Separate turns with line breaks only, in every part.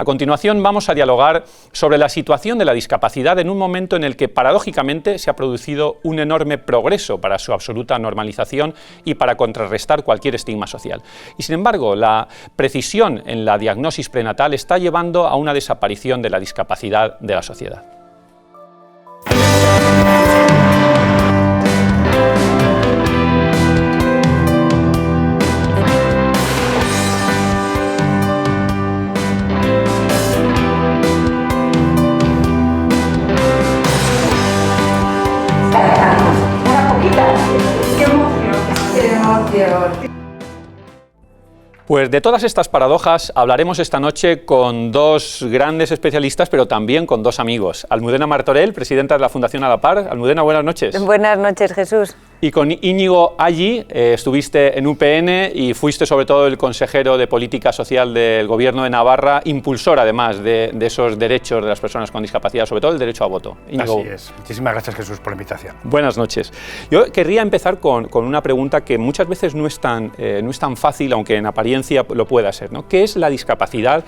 A continuación vamos a dialogar sobre la situación de la discapacidad en un momento en el que paradójicamente se ha producido un enorme progreso para su absoluta normalización y para contrarrestar cualquier estigma social. Y sin embargo, la precisión en la diagnosis prenatal está llevando a una desaparición de la discapacidad de la sociedad. Pues de todas estas paradojas hablaremos esta noche con dos grandes especialistas, pero también con dos amigos. Almudena Martorell, presidenta de la Fundación A la Par. Almudena, buenas noches.
Buenas noches, Jesús.
Y con Íñigo Allí, estuviste en UPN y fuiste sobre todo el consejero de Política Social del Gobierno de Navarra, impulsor además de esos derechos de las personas con discapacidad, sobre todo el derecho a voto.
Íñigo. Así es. Muchísimas gracias, Jesús, por la invitación.
Buenas noches. Yo querría empezar con una pregunta que muchas veces no es tan fácil, aunque en apariencia lo pueda ser, ¿no? ¿Qué es la discapacidad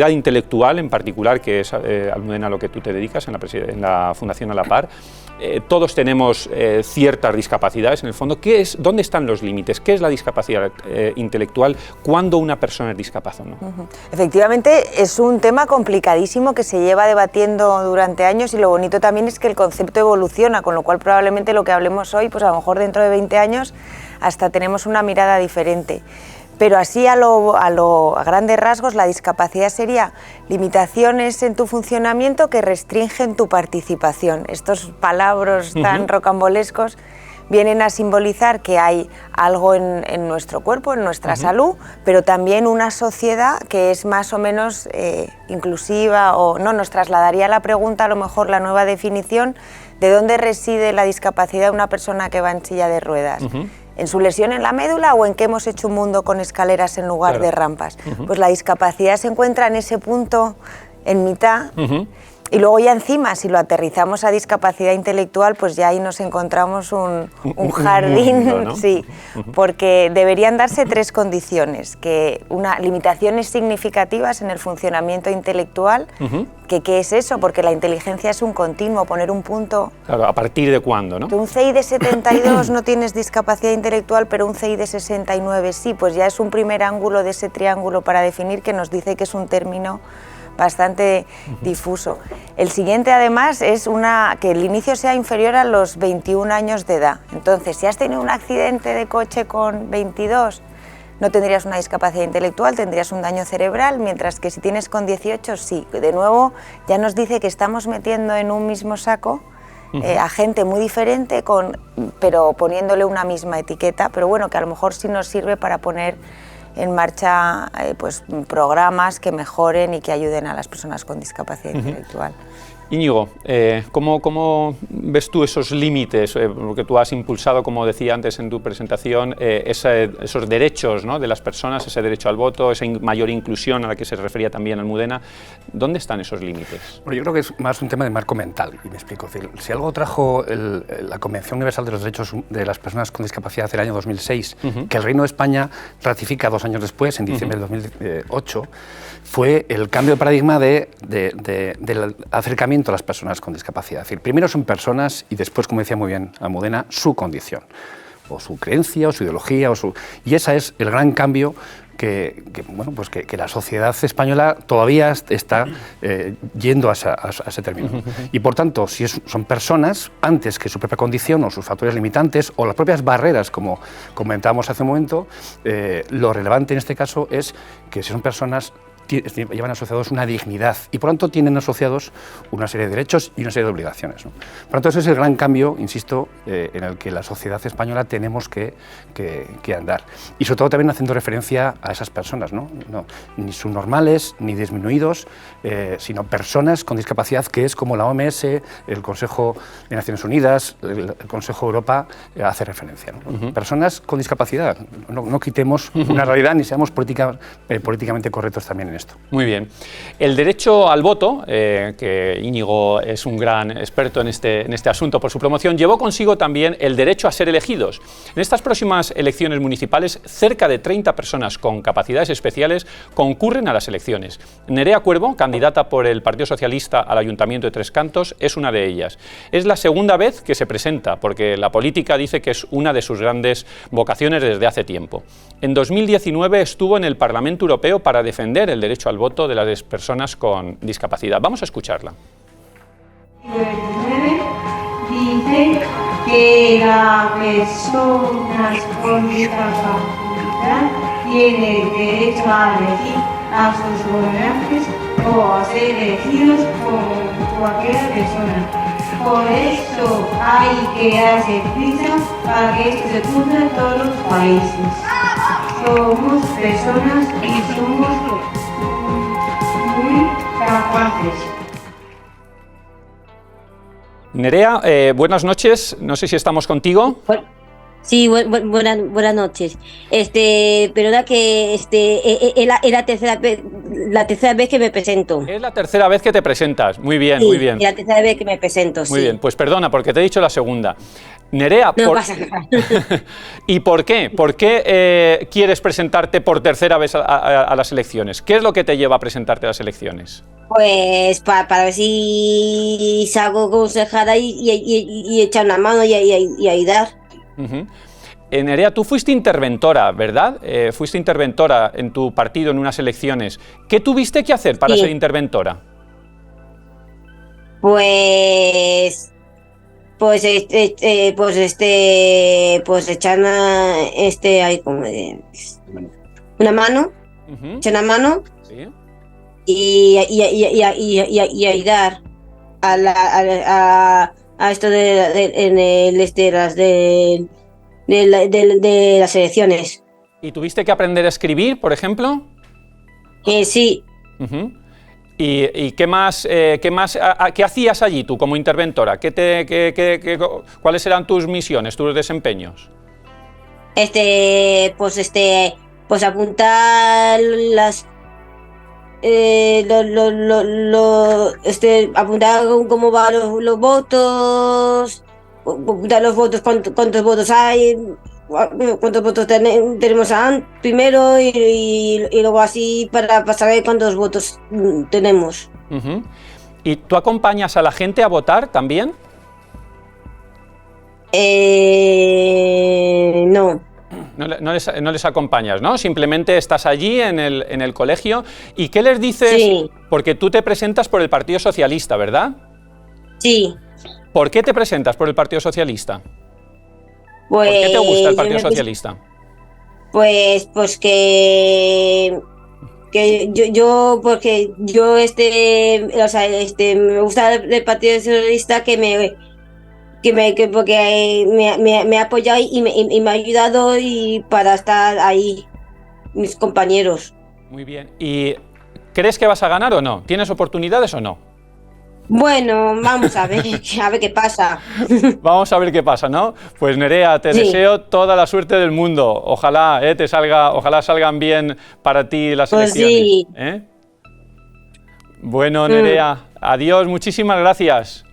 intelectual en particular, que es, Almudena, lo que tú te dedicas en la Fundación A la Par? Todos tenemos ciertas discapacidades, en el fondo. ¿Dónde están los límites? ¿Qué es la discapacidad intelectual? ¿Cuándo una persona es discapaz o no?
Efectivamente, es un tema complicadísimo que se lleva debatiendo durante años, y lo bonito también es que el concepto evoluciona, con lo cual probablemente lo que hablemos hoy, pues a lo mejor dentro de 20 años hasta tenemos una mirada diferente. Pero así a grandes rasgos, la discapacidad sería limitaciones en tu funcionamiento que restringen tu participación. Estos palabras tan rocambolescos vienen a simbolizar que hay algo en nuestro cuerpo, en nuestra salud, pero también una sociedad que es más o menos inclusiva, o no, nos trasladaría la pregunta, a lo mejor la nueva definición, de dónde reside la discapacidad de una persona que va en silla de ruedas. ¿En su lesión en la médula o en que hemos hecho un mundo con escaleras en lugar de rampas? Pues la discapacidad se encuentra en ese punto, en mitad, y luego ya encima, si lo aterrizamos a discapacidad intelectual, pues ya ahí nos encontramos un jardín, mundo, ¿no? Sí, porque deberían darse tres condiciones: limitaciones significativas en el funcionamiento intelectual, ¿qué es eso? Porque la inteligencia es un continuo, poner un punto...
Claro, ¿a partir de cuándo, no?
Que un CI de 72 no tienes discapacidad intelectual, pero un CI de 69 sí, pues ya es un primer ángulo de ese triángulo para definir, que nos dice que es un término bastante difuso. El siguiente, además, es que el inicio sea inferior a los 21 años de edad. Entonces, si has tenido un accidente de coche con 22, no tendrías una discapacidad intelectual, tendrías un daño cerebral, mientras que si tienes con 18, sí. De nuevo, ya nos dice que estamos metiendo en un mismo saco a gente muy diferente, pero poniéndole una misma etiqueta, pero bueno, que a lo mejor sí nos sirve para poner en marcha pues, programas que mejoren y que ayuden a las personas con discapacidad intelectual.
Íñigo, ¿cómo ves tú esos límites? Porque tú has impulsado, como decía antes en tu presentación, esos derechos, ¿no?, de las personas, ese derecho al voto, esa mayor inclusión a la que se refería también Almudena. ¿Dónde están esos límites?
Bueno, yo creo que es más un tema de marco mental, y me explico. Es decir, si algo trajo la Convención Universal de los Derechos de las Personas con Discapacidad del año 2006, que el Reino de España ratifica 2 años después, en diciembre de 2008, fue el cambio de paradigma del acercamiento a las personas con discapacidad. Es decir, primero son personas y después, como decía muy bien Almudena, su condición, o su creencia, o su ideología, y ese es el gran cambio que la sociedad española todavía está yendo a ese término. Y por tanto, si son personas, antes que su propia condición o sus factores limitantes o las propias barreras, como comentábamos hace un momento, lo relevante en este caso es que si son personas, llevan asociados una dignidad y por tanto tienen asociados una serie de derechos y una serie de obligaciones, ¿no? Por tanto, ese es el gran cambio, insisto, en el que la sociedad española tenemos que andar. Y sobre todo también haciendo referencia a esas personas, ¿no? Ni subnormales ni disminuidos, sino personas con discapacidad, que es como la OMS, el Consejo de Naciones Unidas, el Consejo de Europa hace referencia, ¿no? Personas con discapacidad. No quitemos una realidad ni seamos políticamente correctos también en esto.
Muy bien. El derecho al voto, que Íñigo es un gran experto en este asunto por su promoción, llevó consigo también el derecho a ser elegidos. En estas próximas elecciones municipales, cerca de 30 personas con capacidades especiales concurren a las elecciones. Nerea Cuervo, candidata por el Partido Socialista al Ayuntamiento de Tres Cantos, es una de ellas. Es la segunda vez que se presenta, porque la política dice que es una de sus grandes vocaciones desde hace tiempo. En 2019 estuvo en el Parlamento Europeo para defender el derecho al voto de las personas con discapacidad. Vamos a escucharla.
Dice que las personas con discapacidad tienen derecho a elegir a sus gobernantes o a ser elegidos por cualquier persona. Por eso hay que hacer prisa para que esto se cumpla en todos los países. Somos personas y somos muy capaces.
Nerea, buenas noches. No sé si estamos contigo.
Sí, buenas noches. Perdona que es la tercera vez que me presento.
Es la tercera vez que te presentas. Muy bien,
Sí,
muy bien.
es la tercera vez que me presento,
Muy
sí.
bien, pues perdona, porque te he dicho la segunda. Nerea,
No pasa nada.
¿Y por qué? ¿Por qué quieres presentarte por tercera vez a las elecciones? ¿Qué es lo que te lleva a presentarte a las elecciones?
Pues para ver si salgo concejala y echar una mano y ayudar.
Uh-huh. Nerea, tú fuiste interventora, ¿verdad? Fuiste interventora en tu partido en unas elecciones. ¿Qué tuviste que hacer para
Sí.
ser interventora?
Pues echar una mano,
Uh-huh.
echar una mano
¿Sí?
y ayudar a esto de las elecciones.
¿Y tuviste que aprender a escribir, por ejemplo?
Sí,
Uh-huh. ¿Y qué más, qué hacías allí tú como interventora? ¿Cuáles eran tus misiones, tus desempeños?
pues apuntar las apuntar cómo van los votos, apuntar los votos, cuántos votos hay, cuántos votos tenemos primero y luego así para saber cuántos votos tenemos.
Uh-huh. ¿Y tú acompañas a la gente a votar también?
No.
No les acompañas, ¿no? Simplemente estás allí en el colegio. ¿Y qué les dices?
Sí.
Porque tú te presentas por el Partido Socialista, ¿verdad?
Sí.
¿Por qué te presentas por el Partido Socialista?
Pues,
¿Por qué te gusta el Partido Socialista?
Pues que porque yo me gusta el Partido Socialista porque me ha apoyado y me ha ayudado y para estar ahí mis compañeros.
Muy bien. ¿Y crees que vas a ganar o no? ¿Tienes oportunidades o no?
Bueno, vamos a ver qué pasa.
Vamos a ver qué pasa, ¿no? Pues Nerea, te deseo toda la suerte del mundo. Ojalá ojalá salgan bien para ti las
Pues
elecciones.
sí.
Bueno, Nerea, adiós, muchísimas gracias.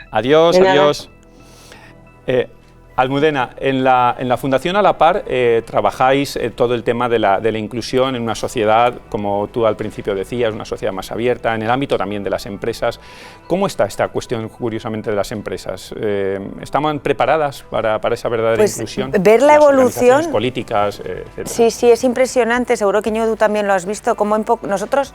Adiós, adiós. Almudena, en la Fundación A la Par trabajáis todo el tema de la inclusión en una sociedad, como tú al principio decías, una sociedad más abierta, en el ámbito también de las empresas. ¿Cómo está esta cuestión, curiosamente, de las empresas? ¿Están preparadas para esa verdadera inclusión?
Ver la evolución,
políticas, etcétera.
Sí, es impresionante, seguro que Íñigo tú también lo has visto, como nosotros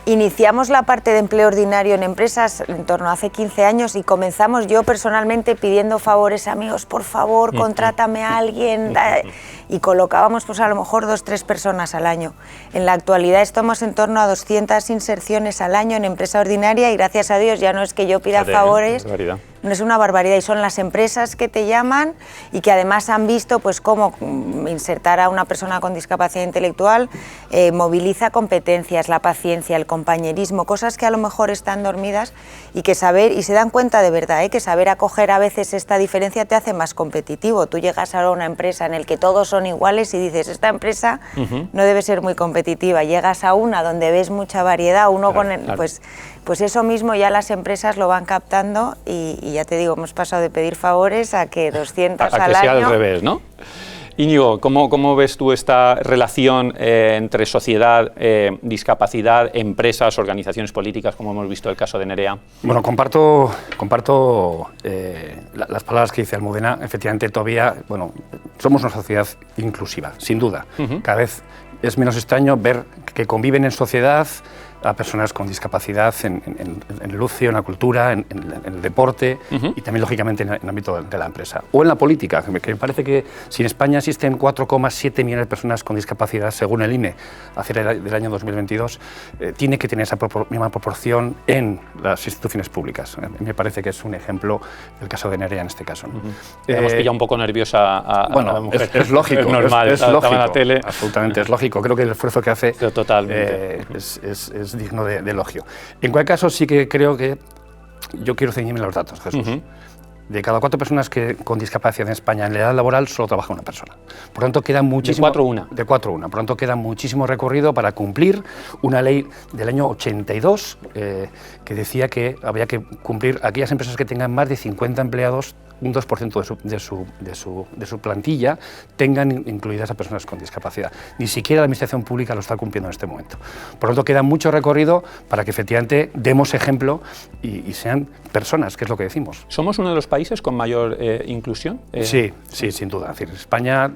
iniciamos la parte de empleo ordinario en empresas en torno a hace 15 años y comenzamos yo personalmente pidiendo favores a amigos, por favor, contrátame a alguien, y colocábamos pues a lo mejor 2 o 3 personas al año. En la actualidad estamos en torno a 200 inserciones al año en empresa ordinaria y gracias a Dios ya no es que yo pida favores, no es una barbaridad, y son las empresas que te llaman y que además han visto pues cómo insertar a una persona con discapacidad intelectual moviliza competencias, la paciencia, el compañerismo, cosas que a lo mejor están dormidas y que saber, y se dan cuenta de verdad, que saber acoger a veces esta diferencia te hace más competitivo. Tú llegas a una empresa en la que todos son iguales y dices, esta empresa no debe ser muy competitiva. Llegas a una donde ves mucha variedad, pues eso mismo ya las empresas lo van captando y ya te digo, hemos pasado de pedir favores a que 200 al año...
A que sea al revés, ¿no? Íñigo, ¿cómo ves tú esta relación entre sociedad, discapacidad, empresas, organizaciones políticas, como hemos visto el caso de Nerea?
Bueno, comparto las palabras que dice Almudena. Efectivamente, todavía, somos una sociedad inclusiva, sin duda. Cada vez es menos extraño ver que conviven en sociedad a personas con discapacidad en el ocio, en la cultura, en el deporte y también, lógicamente, en el ámbito de la empresa. O en la política, que me parece que si en España existen 4,7 millones de personas con discapacidad, según el INE, hacia el año 2022, tiene que tener esa misma proporción en las instituciones públicas. Me parece que es un ejemplo el caso de Nerea en este caso, ¿no?
Hemos pillado un poco nerviosa a la mujer.
Es lógico,
es normal,
es lógico,
en la tele.
Absolutamente, es lógico. Creo que el esfuerzo que hace es digno de elogio. En cualquier caso, sí que creo que yo quiero ceñirme a los datos, Jesús. De cada 4 personas con discapacidad en España en la edad laboral, solo trabaja una persona. Por tanto, queda muchísimo... De 4 una. Por tanto, queda muchísimo recorrido para cumplir una ley del año 82 que decía que había que cumplir aquellas empresas que tengan más de 50 empleados, un 2% de su plantilla tengan incluidas a personas con discapacidad. Ni siquiera la Administración Pública lo está cumpliendo en este momento. Por lo tanto, queda mucho recorrido para que efectivamente demos ejemplo y sean personas, que es lo que decimos.
¿Somos uno de los países con mayor inclusión?
Sí, sin duda. Es decir, España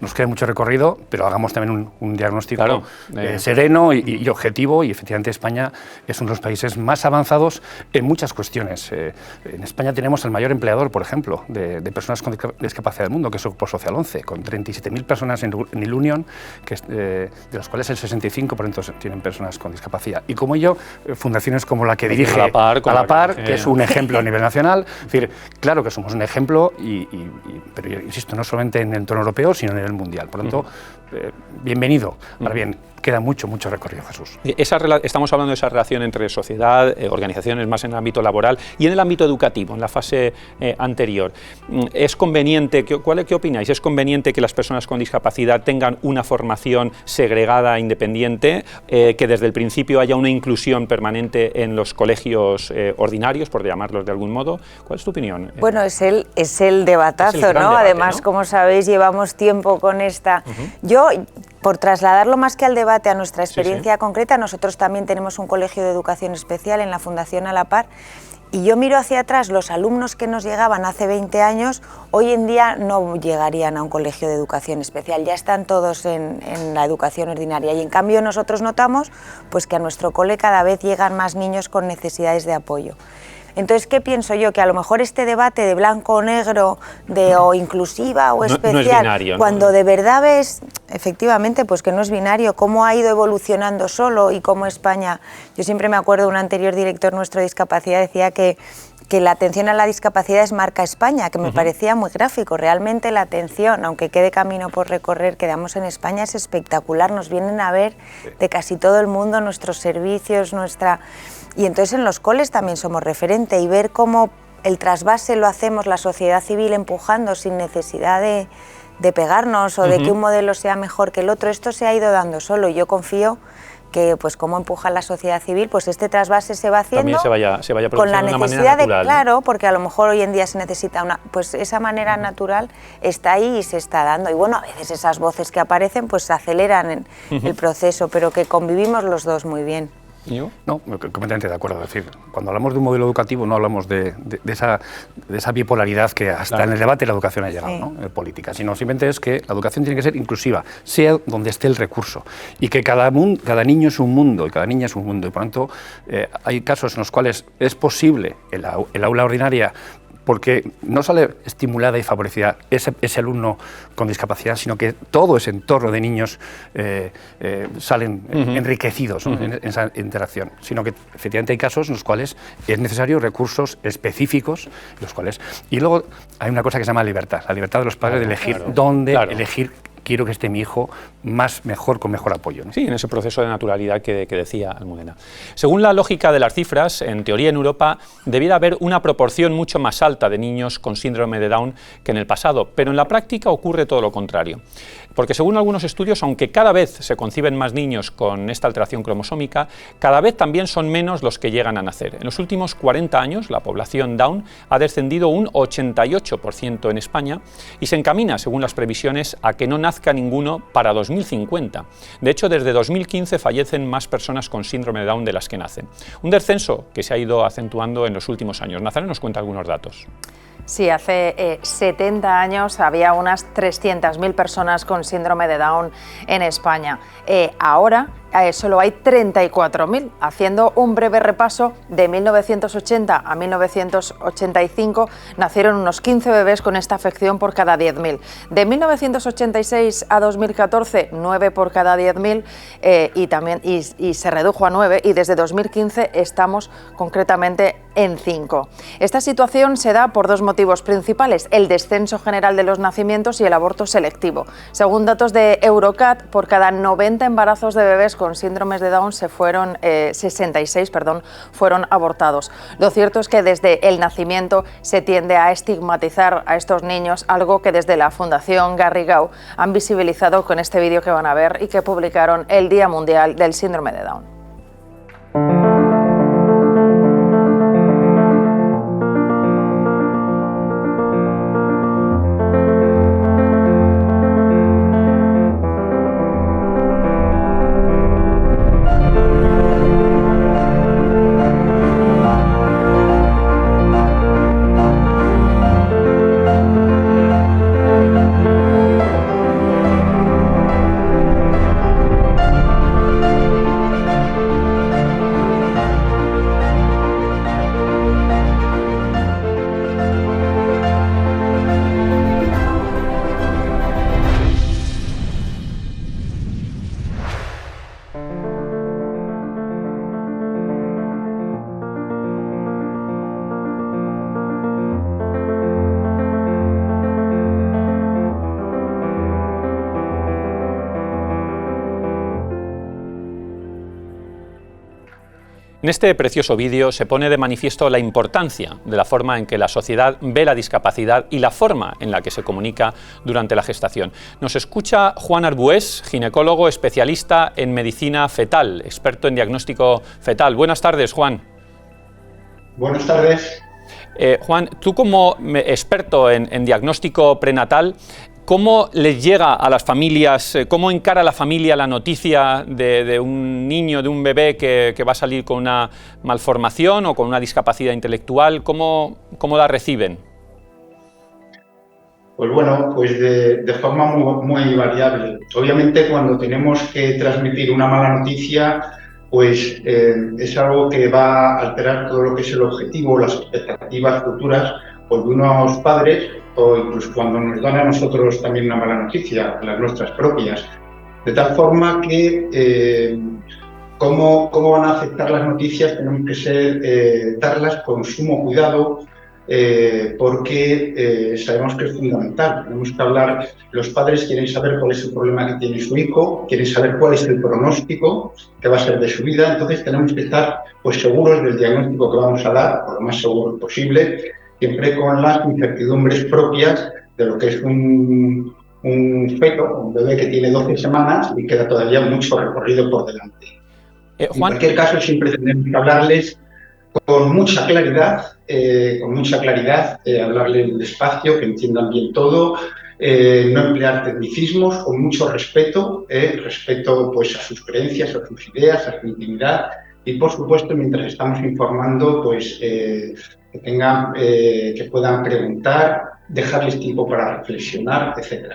nos queda mucho recorrido, pero hagamos también un diagnóstico sereno y objetivo, y efectivamente España es uno de los países más avanzados en muchas cuestiones. En España tenemos el mayor empleador, por ejemplo, de personas con discapacidad del mundo, que es Grupo Social 11, con 37.000 personas en el Union, de las cuales el 65% tienen personas con discapacidad. Y como ello, fundaciones como la que dirige A la Par, que es un ejemplo a nivel nacional. Es decir, claro que somos un ejemplo, pero yo insisto, no solamente en el entorno europeo, sino a nivel mundial. Por lo tanto, bienvenido. Ahora bien, queda mucho recorrido, Jesús.
Estamos hablando de esa relación entre sociedad, organizaciones más en el ámbito laboral y en el ámbito educativo, en la fase anterior. ¿Es conveniente, qué opináis? ¿Es conveniente que las personas con discapacidad tengan una formación segregada, independiente, que desde el principio haya una inclusión permanente en los colegios ordinarios, por llamarlos de algún modo? ¿Cuál es tu opinión?
Bueno, es el debatazo, ¿no?
Debate,
además,
¿no?
Como sabéis, llevamos tiempo con esta... Yo, por trasladarlo más que al debate a nuestra experiencia concreta, nosotros también tenemos un colegio de educación especial en la Fundación A la Par, y yo miro hacia atrás, los alumnos que nos llegaban hace 20 años, hoy en día no llegarían a un colegio de educación especial, ya están todos en la educación ordinaria, y en cambio nosotros notamos pues, que a nuestro cole cada vez llegan más niños con necesidades de apoyo. Entonces, ¿qué pienso yo? Que a lo mejor este debate de blanco o negro, o inclusiva o especial,
no es binario,
cuando de verdad ves, efectivamente, pues que no es binario, cómo ha ido evolucionando solo y cómo España... Yo siempre me acuerdo, un anterior director nuestro de discapacidad decía que la atención a la discapacidad es marca España, que me parecía muy gráfico. Realmente la atención, aunque quede camino por recorrer, que damos en España es espectacular. Nos vienen a ver de casi todo el mundo nuestros servicios, Y entonces en los coles también somos referente, y ver cómo el trasvase lo hacemos la sociedad civil empujando sin necesidad de pegarnos o de que un modelo sea mejor que el otro. Esto se ha ido dando solo, y yo confío que pues como empuja la sociedad civil, pues este trasvase se va haciendo
también se vaya
con la
de una
necesidad
manera natural,
claro, porque a lo mejor hoy en día se necesita pues esa manera natural está ahí y se está dando, y bueno, a veces esas voces que aparecen pues aceleran el proceso, pero que convivimos los dos muy bien.
¿Yo? No, completamente de acuerdo. Es decir, cuando hablamos de un modelo educativo no hablamos de esa bipolaridad que hasta en el debate de la educación ha llegado, ¿no? Política, sino simplemente es que la educación tiene que ser inclusiva, sea donde esté el recurso, y que cada niño es un mundo y cada niña es un mundo, y por lo tanto hay casos en los cuales es posible el aula ordinaria, porque no sale estimulada y favorecida ese alumno con discapacidad, sino que todo ese entorno de niños salen enriquecidos, ¿no? en esa interacción, sino que efectivamente hay casos en los cuales es necesario recursos específicos, y luego hay una cosa que se llama libertad, la libertad de los padres de elegir dónde, elegir quiero que esté mi hijo mejor, con mejor apoyo, ¿no?
Sí, en ese proceso de naturalidad que decía Almudena. Según la lógica de las cifras, en teoría en Europa debiera haber una proporción mucho más alta de niños con síndrome de Down que en el pasado, pero en la práctica ocurre todo lo contrario. Porque según algunos estudios, aunque cada vez se conciben más niños con esta alteración cromosómica, cada vez también son menos los que llegan a nacer. En los últimos 40 años, la población Down ha descendido un 88% en España y se encamina, según las previsiones, a que no nazca ninguno para 2050. De hecho, desde 2015 fallecen más personas con síndrome de Down de las que nacen. Un descenso que se ha ido acentuando en los últimos años. Nazaret nos cuenta algunos datos.
Sí, hace 70 años había unas 300.000 personas con síndrome de Down en España. Ahora solo hay 34.000. Haciendo un breve repaso, de 1980 a 1985 nacieron unos 15 bebés con esta afección por cada 10.000. De 1986 a 2014, 9 por cada 10.000 y se redujo a 9, y desde 2015 estamos concretamente en 5. Esta situación se da por dos motivos principales: el descenso general de los nacimientos y el aborto selectivo. Según datos de Eurocat, por cada 90 embarazos de bebés con síndromes de Down 66 fueron abortados. Lo cierto es que desde el nacimiento se tiende a estigmatizar a estos niños, algo que desde la Fundación Garrigou han visibilizado con este vídeo que van a ver y que publicaron el Día Mundial del Síndrome de Down.
En este precioso vídeo se pone de manifiesto la importancia de la forma en que la sociedad ve la discapacidad y la forma en la que se comunica durante la gestación. Nos escucha Juan Arbués, ginecólogo especialista en medicina fetal, experto en diagnóstico fetal. Buenas tardes, Juan.
Buenas tardes.
Juan, tú como experto en diagnóstico prenatal, ¿cómo les llega a las familias, cómo encara la familia la noticia de un niño, de un bebé que va a salir con una malformación o con una discapacidad intelectual? ¿Cómo la reciben?
Pues bueno, pues de forma muy variable. Obviamente cuando tenemos que transmitir una mala noticia, pues es algo que va a alterar todo lo que es el objetivo, las expectativas futuras pues, de unos padres, o incluso cuando nos dan a nosotros también una mala noticia, las nuestras propias. De tal forma que cómo van a afectar las noticias tenemos que darlas con sumo cuidado, porque sabemos que es fundamental. Tenemos que hablar, los padres quieren saber cuál es el problema que tiene su hijo, quieren saber cuál es el pronóstico que va a ser de su vida, entonces tenemos que estar pues, seguros del diagnóstico que vamos a dar, por lo más seguro posible, siempre con las incertidumbres propias de lo que es un feto, un bebé que tiene 12 semanas y queda todavía mucho recorrido por delante.
Juan...
En cualquier caso, siempre tenemos que hablarles con mucha claridad, hablarles despacio, que entiendan bien todo, no emplear tecnicismos, con mucho respeto, respeto pues, a sus creencias, a sus ideas, a su intimidad, y por supuesto, mientras estamos informando, pues que puedan preguntar, dejarles tiempo para reflexionar, etc.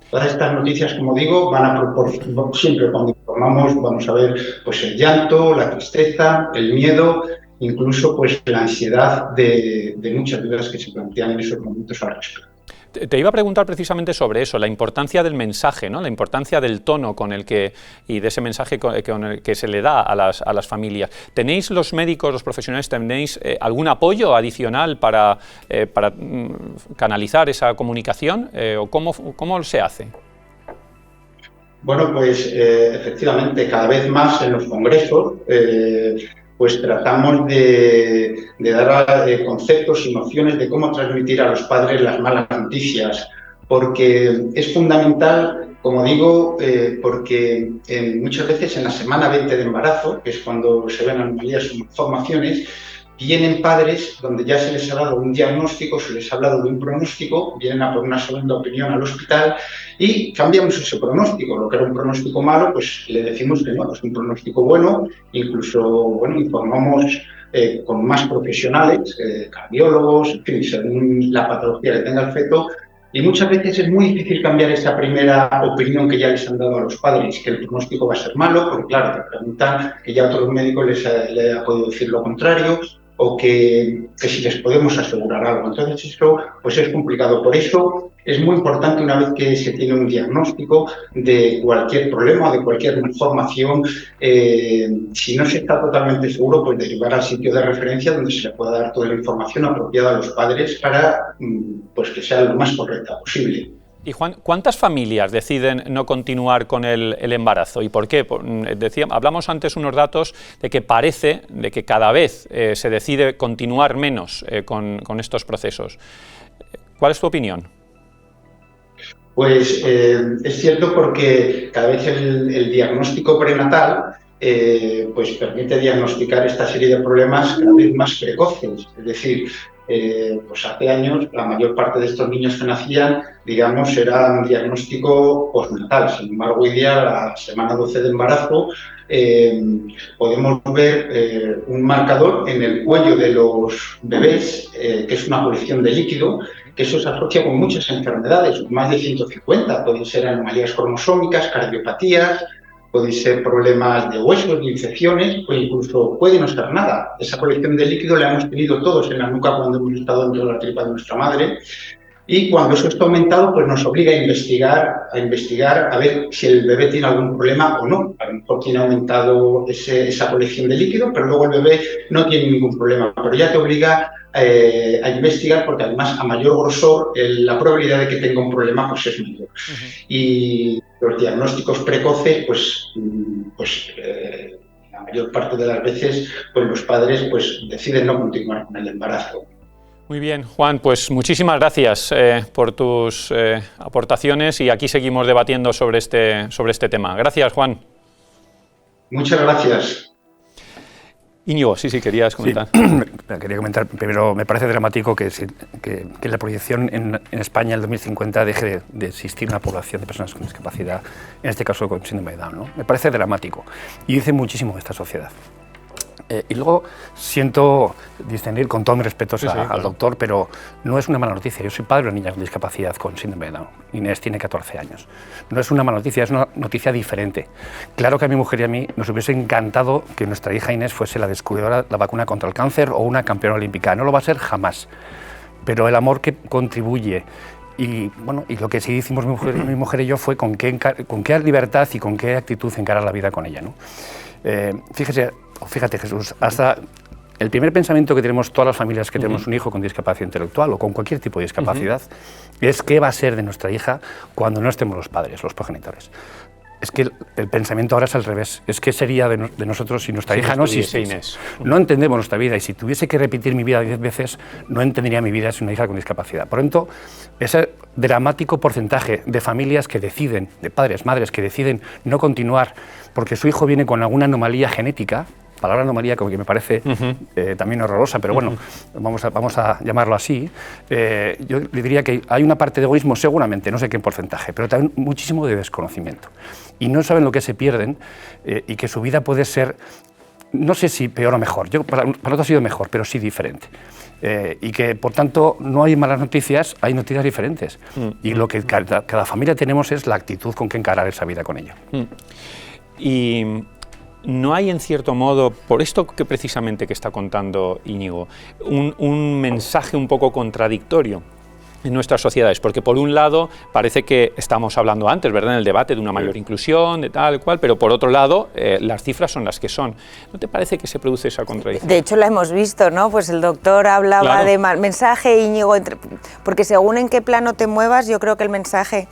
Todas estas noticias, como digo, van a proporcionar, siempre cuando informamos, vamos a ver pues, el llanto, la tristeza, el miedo, incluso pues, la ansiedad de muchas dudas que se plantean en esos momentos al respecto.
Te iba a preguntar precisamente sobre eso, la importancia del mensaje, ¿no? La importancia del tono con el que, y de ese mensaje con el que se le da a las familias. ¿Tenéis los médicos, los profesionales, tenéis algún apoyo adicional para canalizar esa comunicación? ¿O cómo se hace?
Bueno, pues efectivamente, cada vez más en los congresos pues tratamos de dar conceptos y nociones de cómo transmitir a los padres las malas noticias, porque es fundamental, como digo, porque muchas veces en la semana 20 de embarazo, que es cuando se ven anomalías o malformaciones, vienen padres donde ya se les ha dado un diagnóstico, se les ha hablado de un pronóstico, vienen a por una segunda opinión al hospital y cambiamos ese pronóstico. Lo que era un pronóstico malo, pues le decimos que no, es un pronóstico bueno, incluso bueno, informamos con más profesionales, cardiólogos, en fin, según la patología que tenga el feto. Y muchas veces es muy difícil cambiar esa primera opinión que ya les han dado a los padres, que el pronóstico va a ser malo, porque claro, te preguntan que ya otros médicos les ha podido decir lo contrario, o que si les podemos asegurar algo. Entonces eso pues es complicado. Por eso es muy importante, una vez que se tiene un diagnóstico de cualquier problema, de cualquier malformación, si no se está totalmente seguro, pues derivar al sitio de referencia donde se le pueda dar toda la información apropiada a los padres para pues que sea lo más correcta posible.
Y Juan, ¿cuántas familias deciden no continuar con el embarazo y por qué? Hablamos antes unos datos de que parece de que cada vez se decide continuar menos con estos procesos. ¿Cuál es tu opinión?
Pues es cierto, porque cada vez el diagnóstico prenatal pues permite diagnosticar esta serie de problemas cada vez más precoces. Es decir, pues hace años la mayor parte de estos niños que nacían, digamos, era un diagnóstico postnatal. Sin embargo, hoy día, a la semana 12 de embarazo, podemos ver un marcador en el cuello de los bebés, que es una colección de líquido, que eso se asocia con muchas enfermedades, más de 150, pueden ser anomalías cromosómicas, cardiopatías, pueden ser problemas de huesos, de infecciones, o incluso puede no ser nada. Esa colección de líquido la hemos tenido todos en la nuca cuando hemos estado dentro de la tripa de nuestra madre, y cuando eso está aumentado, pues nos obliga a investigar a ver si el bebé tiene algún problema o no. A lo mejor tiene aumentado esa colección de líquido, pero luego el bebé no tiene ningún problema, pero ya te obliga a investigar, porque además a mayor grosor la probabilidad de que tenga un problema pues es mayor. Y los diagnósticos precoces, pues la mayor parte de las veces pues los padres pues deciden no continuar con el embarazo.
Muy bien, Juan, pues muchísimas gracias por tus aportaciones, y aquí seguimos debatiendo sobre este tema. Gracias, Juan.
Muchas gracias.
Íñigo, sí, querías comentar.
Sí, quería comentar, primero, me parece dramático que la proyección en España en el 2050 deje de existir una población de personas con discapacidad, en este caso con síndrome de Down, ¿no? Me parece dramático y dice muchísimo de esta sociedad. Y luego siento discernir, con todos mis respetos al doctor, pero no es una mala noticia. Yo soy padre de una niña con discapacidad con síndrome de Down. Inés tiene 14 años. No es una mala noticia, es una noticia diferente. Claro que a mi mujer y a mí nos hubiese encantado que nuestra hija Inés fuese la descubridora de la vacuna contra el cáncer o una campeona olímpica. No lo va a ser jamás. Pero el amor que contribuye y lo que sí hicimos mi mujer y yo fue con qué libertad y con qué actitud encarar la vida con ella, ¿no? Fíjate, Jesús, hasta el primer pensamiento que tenemos todas las familias que tenemos un hijo con discapacidad intelectual o con cualquier tipo de discapacidad es qué va a ser de nuestra hija cuando no estemos los padres, los progenitores. Es que el pensamiento ahora es al revés, es qué sería de nosotros si nuestra hija no existiese. No entendemos nuestra vida, y si tuviese que repetir mi vida 10 veces, no entendería mi vida sin una hija con discapacidad. Por lo tanto, ese dramático porcentaje de familias que deciden, de padres, madres, que deciden no continuar porque su hijo viene con alguna anomalía genética, palabra anomalía como que me parece también horrorosa, pero bueno, vamos a llamarlo así. Yo le diría que hay una parte de egoísmo, seguramente, no sé qué porcentaje, pero también muchísimo de desconocimiento. Y no saben lo que se pierden, y que su vida puede ser, no sé si peor o mejor, para nosotros ha sido mejor, pero sí diferente. Y que, por tanto, no hay malas noticias, hay noticias diferentes. Y lo que cada familia tenemos es la actitud con que encarar esa vida con ella.
Y no hay, en cierto modo, por esto que precisamente que está contando Íñigo, un mensaje un poco contradictorio en nuestras sociedades, porque por un lado parece que estamos hablando antes, ¿verdad?, en el debate de una mayor inclusión, de tal cual, pero por otro lado las cifras son las que son. ¿No te parece que se produce esa contradicción?
De hecho la hemos visto, ¿no? Pues el doctor hablaba de mensaje, Íñigo, porque según en qué plano te muevas, yo creo que el mensaje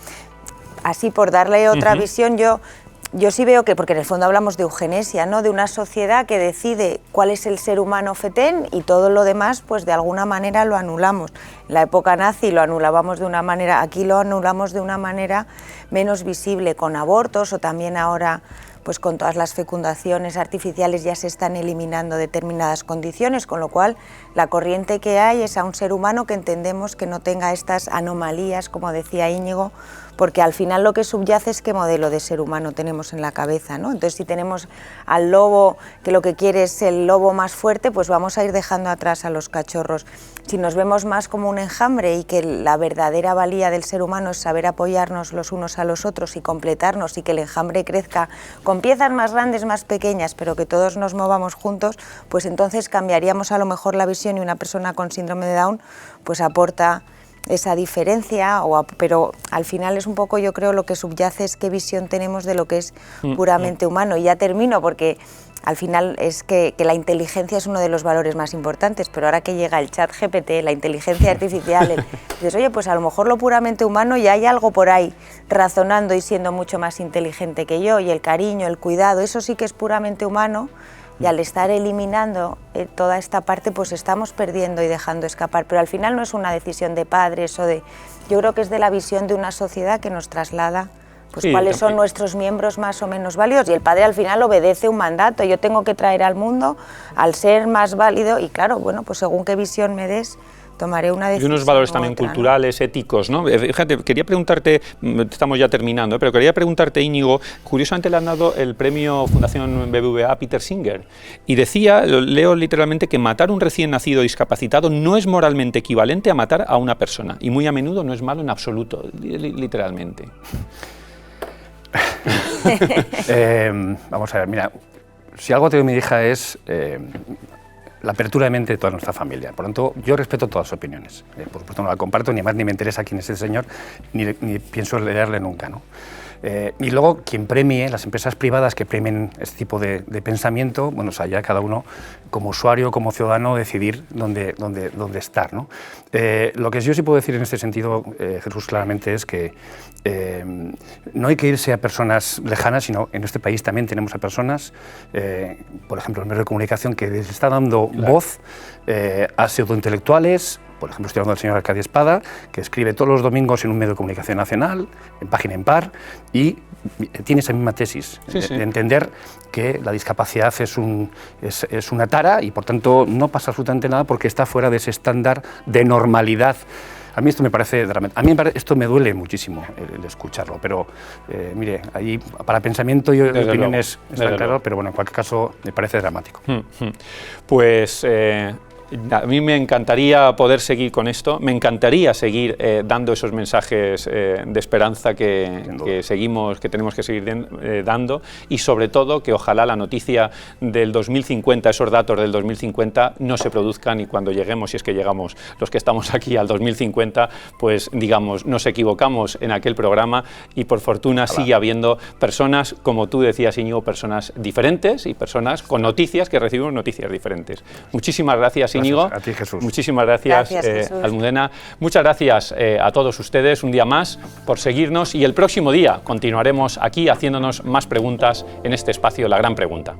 así por darle otra visión, yo sí veo que, porque en el fondo hablamos de eugenesia, ¿no? De una sociedad que decide cuál es el ser humano fetén y todo lo demás, pues de alguna manera lo anulamos. En la época nazi lo anulábamos de una manera, aquí lo anulamos de una manera menos visible, con abortos, o también ahora pues con todas las fecundaciones artificiales ya se están eliminando determinadas condiciones, con lo cual la corriente que hay es a un ser humano que entendemos que no tenga estas anomalías, como decía Íñigo, porque al final lo que subyace es qué modelo de ser humano tenemos en la cabeza, ¿no? Entonces, si tenemos al lobo que lo que quiere es el lobo más fuerte, pues vamos a ir dejando atrás a los cachorros. Si nos vemos más como un enjambre y que la verdadera valía del ser humano es saber apoyarnos los unos a los otros y completarnos, y que el enjambre crezca con piezas más grandes, más pequeñas, pero que todos nos movamos juntos, pues entonces cambiaríamos a lo mejor la visión, y una persona con síndrome de Down pues aporta esa diferencia, pero al final es un poco, yo creo, lo que subyace es qué visión tenemos de lo que es puramente humano. Y ya termino, porque al final es que la inteligencia es uno de los valores más importantes, pero ahora que llega el chat GPT, la inteligencia artificial, dices, oye, pues a lo mejor lo puramente humano, ya hay algo por ahí razonando y siendo mucho más inteligente que yo, y el cariño, el cuidado, eso sí que es puramente humano. Y al estar eliminando toda esta parte, pues estamos perdiendo y dejando escapar. Pero al final no es una decisión de padres o de... Yo creo que es de la visión de una sociedad que nos traslada pues sí, cuáles son nuestros miembros más o menos válidos. Y el padre al final obedece un mandato. Yo tengo que traer al mundo al ser más válido. Y claro, bueno, pues según qué visión me des, tomaré una decisión.
Y unos valores también otra, culturales, ¿no? Éticos, ¿no? Fíjate, quería preguntarte, estamos ya terminando, pero quería preguntarte, Íñigo, curiosamente le han dado el premio Fundación BBVA a Peter Singer, y decía, lo leo literalmente, que matar a un recién nacido discapacitado no es moralmente equivalente a matar a una persona, y muy a menudo no es malo en absoluto, literalmente.
Vamos a ver, mira, si algo tengo mi hija es... la apertura de mente de toda nuestra familia. Por lo tanto, yo respeto todas sus opiniones. Por supuesto, no la comparto, ni más ni me interesa quién es el señor, ni pienso leerle nunca, ¿no? Y luego, quien premie, las empresas privadas que premien este tipo de pensamiento, bueno, o sea, ya cada uno, como usuario, como ciudadano, decidir dónde estar, ¿no? Lo que yo sí puedo decir en este sentido, Jesús, claramente es que no hay que irse a personas lejanas, sino en este país también tenemos a personas, por ejemplo, en medios de comunicación, que les está dando voz a pseudointelectuales. Por ejemplo, estoy hablando del señor Arcadio Espada, que escribe todos los domingos en un medio de comunicación nacional, en Página Impar, y tiene esa misma tesis, de entender que la discapacidad es una tara y, por tanto, no pasa absolutamente nada porque está fuera de ese estándar de normalidad. A mí esto me parece dramático. A mí esto me duele muchísimo el escucharlo, pero mire, ahí para pensamiento y opiniones está claro, pero bueno, en cualquier caso me parece dramático.
Pues a mí me encantaría poder seguir con esto, me encantaría seguir dando esos mensajes de esperanza que tenemos que seguir dando, y sobre todo que ojalá la noticia del 2050, esos datos del 2050 no se produzcan, y cuando lleguemos, si es que llegamos los que estamos aquí al 2050, pues digamos, nos equivocamos en aquel programa y por fortuna sigue habiendo personas, como tú decías, Íñigo, personas diferentes y personas con noticias, que recibimos noticias diferentes. Muchísimas gracias, Íñigo.
A ti, Jesús.
Muchísimas gracias, Almudena. Muchas gracias a todos ustedes un día más por seguirnos, y el próximo día continuaremos aquí haciéndonos más preguntas en este espacio, La Gran Pregunta.